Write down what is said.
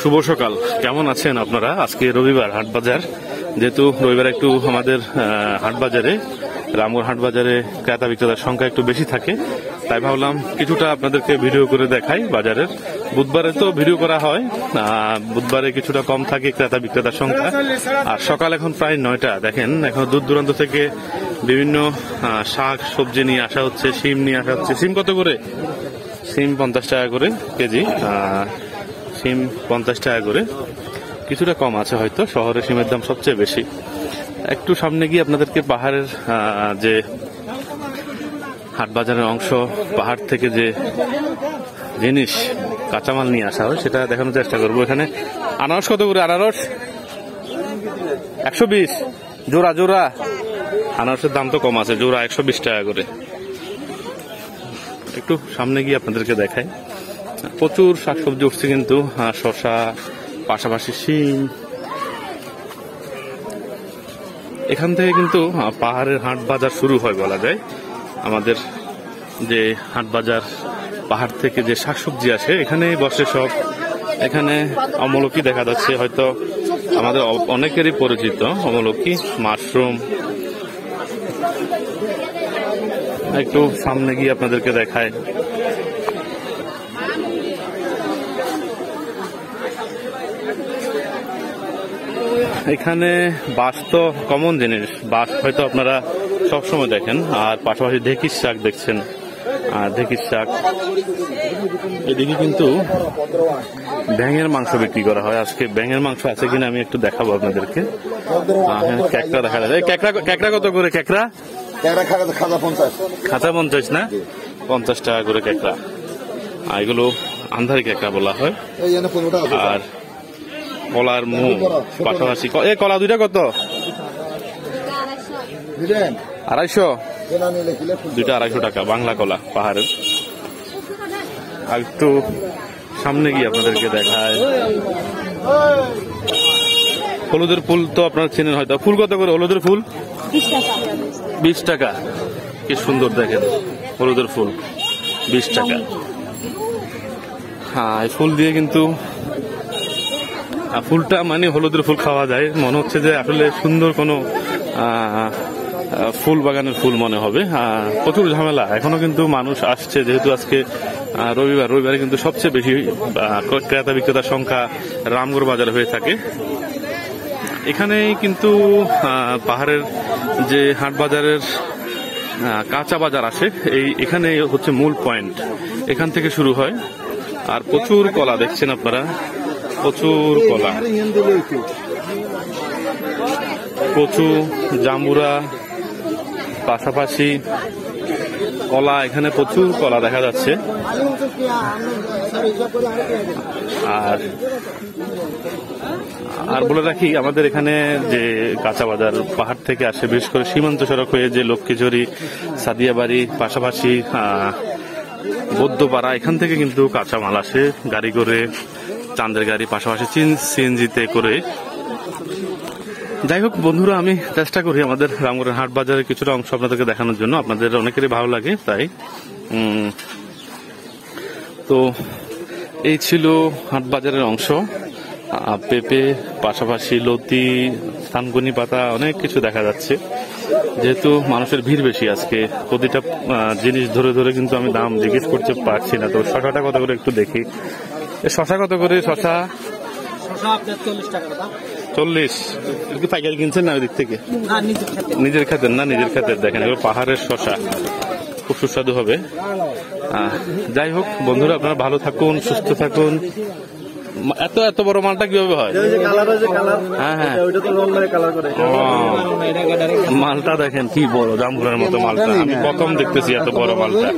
শুভ সকাল, কেমন আছেন আপনারা? আজকে রবিবার, হাট বাজার। যেহেতু রবিবার একটু আমাদের হাট বাজারে, রামগড় হাট বাজারে ক্রেতা বিক্রেতার সংখ্যা একটু বেশি থাকে, তাই ভাবলাম কিছুটা আপনাদেরকে ভিডিও করে দেখাই বাজারের। বুধবারে তো ভিডিও করা হয়, বুধবারে কিছুটা কম থাকে ক্রেতা বিক্রেতার সংখ্যা। আর সকাল এখন প্রায় 9টা, দেখেন এখন দূর দূরান্ত থেকে বিভিন্ন শাক সবজি নিয়ে আসা হচ্ছে, শিম নিয়ে আসা হচ্ছে। শিম কত করে? শিম 50 টাকা করে কেজি, শিম 50 টাকা করে। কিছুটা কম আছে হয়তো, শহরে শিমের দাম সবচেয়ে বেশি। একটু সামনে গিয়ে আপনাদেরকে পাহাড়ের যে হাট বাজারের অংশ, পাহাড় থেকে যে জিনিস কাঁচামাল নিয়ে আসা হয় সেটা দেখানোর চেষ্টা করবো। এখানে আনারস কত করে? আনারস 120 জোড়া। জোড়া আনারসের দাম তো কম আছে, জোড়া 120 টাকা করে। একটু সামনে গিয়ে আপনাদেরকে দেখাই, প্রচুর শাকসবজি উঠছে কিন্তু, শসা, পাশাপাশি শিম। এখান থেকে কিন্তু পাহাড়ের হাট বাজার শুরু হয় বলা যায়। আমাদের যে হাট বাজার, পাহাড় থেকে যে শাকসবজি আসে এখানে বসে সব। এখানে অমলকি দেখা যাচ্ছে, হয়তো আমাদের অনেকেরই পরিচিত অমলকি, মাশরুম। একটু সামনে গিয়ে আপনাদেরকে দেখায়, এখানে বাঁশ তো কমন জিনিস, বাঁশ হয়তো আপনারা সবসময় দেখেন। আর পাশাপাশি ঢেঁকির শাক দেখছেন, ঢেঁকির শাক। এদিকে কিন্তু ব্যাঙের মাংস বিক্রি করা হয়। আজকে ব্যাঙের মাংস আছে কিনা আমি একটু দেখাবো আপনাদেরকে। ক্যাকড়া দেখা যায়। ক্যাকড়া কত করে? ক্যাকড়া খাঁচা 50 না, 50 টাকা করে ক্যাকড়া। এগুলো আন্ধারি ক্যাকড়া বলা হয়। আর কলার মুখ পাশাপাশি, কলা দুইটা কত? 250। দুইটা 250 টাকা, বাংলা কলা পাহাড়ের। আর একটু সামনে গিয়ে আপনাদেরকে দেখায়, হলুদের ফুল তো আপনারা চেনেন হয়তো। ফুল কত করে হলুদের ফুল? 20 টাকা। কি সুন্দর দেখেন হলুদের ফুল, 20 টাকা। হ্যাঁ, এই ফুল দিয়ে কিন্তু ফুলটা মানে হলুদের ফুল খাওয়া যায়, মনে হচ্ছে যে আসলে সুন্দর কোনো ফুল বাগানের ফুল মনে হবে। প্রচুর ঝামেলা, এখনো কিন্তু মানুষ আসছে, যেহেতু আজকে রবিবারে কিন্তু সবচেয়ে বেশি ক্রেতা বিক্রেতার সংখ্যা রামগড় বাজারে হয়ে থাকে। এখানেই কিন্তু পাহাড়ের যে হাট বাজারের কাঁচা বাজার আসে, এখানে হচ্ছে মূল পয়েন্ট, এখান থেকে শুরু হয়। আর প্রচুর কলা দেখছেন আপনারা, প্রচুর কলা, কচু, জাম্বুরা, পাশাপাশি কলা। এখানে প্রচুর কলা দেখা যাচ্ছে। আর বলে রাখি, আমাদের এখানে যে কাঁচা বাজার পাহাড় থেকে আসে, বিশেষ করে সীমান্ত সড়ক হয়ে যে লক্ষ্মীঝুরি, সাদিয়াবাড়ি, পাশাপাশি বৌদ্ধপাড়া, এখান থেকে কিন্তু কাঁচা মাল আসে গাড়ি করে, চাঁদের গাড়ি, পাশাপাশি সিএনজিতে করে। যাই হোক বন্ধুরা, আমি চেষ্টা করি আমাদের রামগড়ের হাট বাজারের কিছুটা অংশ আপনাদেরকে দেখানোর জন্য, আপনাদের অনেকেরই ভালো লাগে তাই। তো এই ছিল হাট বাজারের অংশ। পেঁপে, পাশাপাশি লতি, থানকুনি পাতা, অনেক কিছু দেখা যাচ্ছে। যেহেতু মানুষের ভিড় বেশি আজকে, প্রতিটা জিনিস ধরে ধরে কিন্তু আমি দাম জিজ্ঞেস করতে পারছি না। তো শশাটা কত করে একটু দেখি। শশা কত করে? শশা 40। কি পাইকারি কিনছেন না ওই দিক থেকে? নিজের খাতের না, নিজের খাতের। দেখেন এগুলো পাহাড়ের শশা, খুব সুস্বাদু হবে। যাই হোক বন্ধুরা, আপনারা ভালো থাকুন, সুস্থ থাকুন। এত বড় মালটা কিভাবে হয়? হ্যাঁ হ্যাঁ, মালটা দেখেন কি বড়, জামগুলোর মতো মালটা। আমি প্রথম দেখতেছি এত বড় মালটা।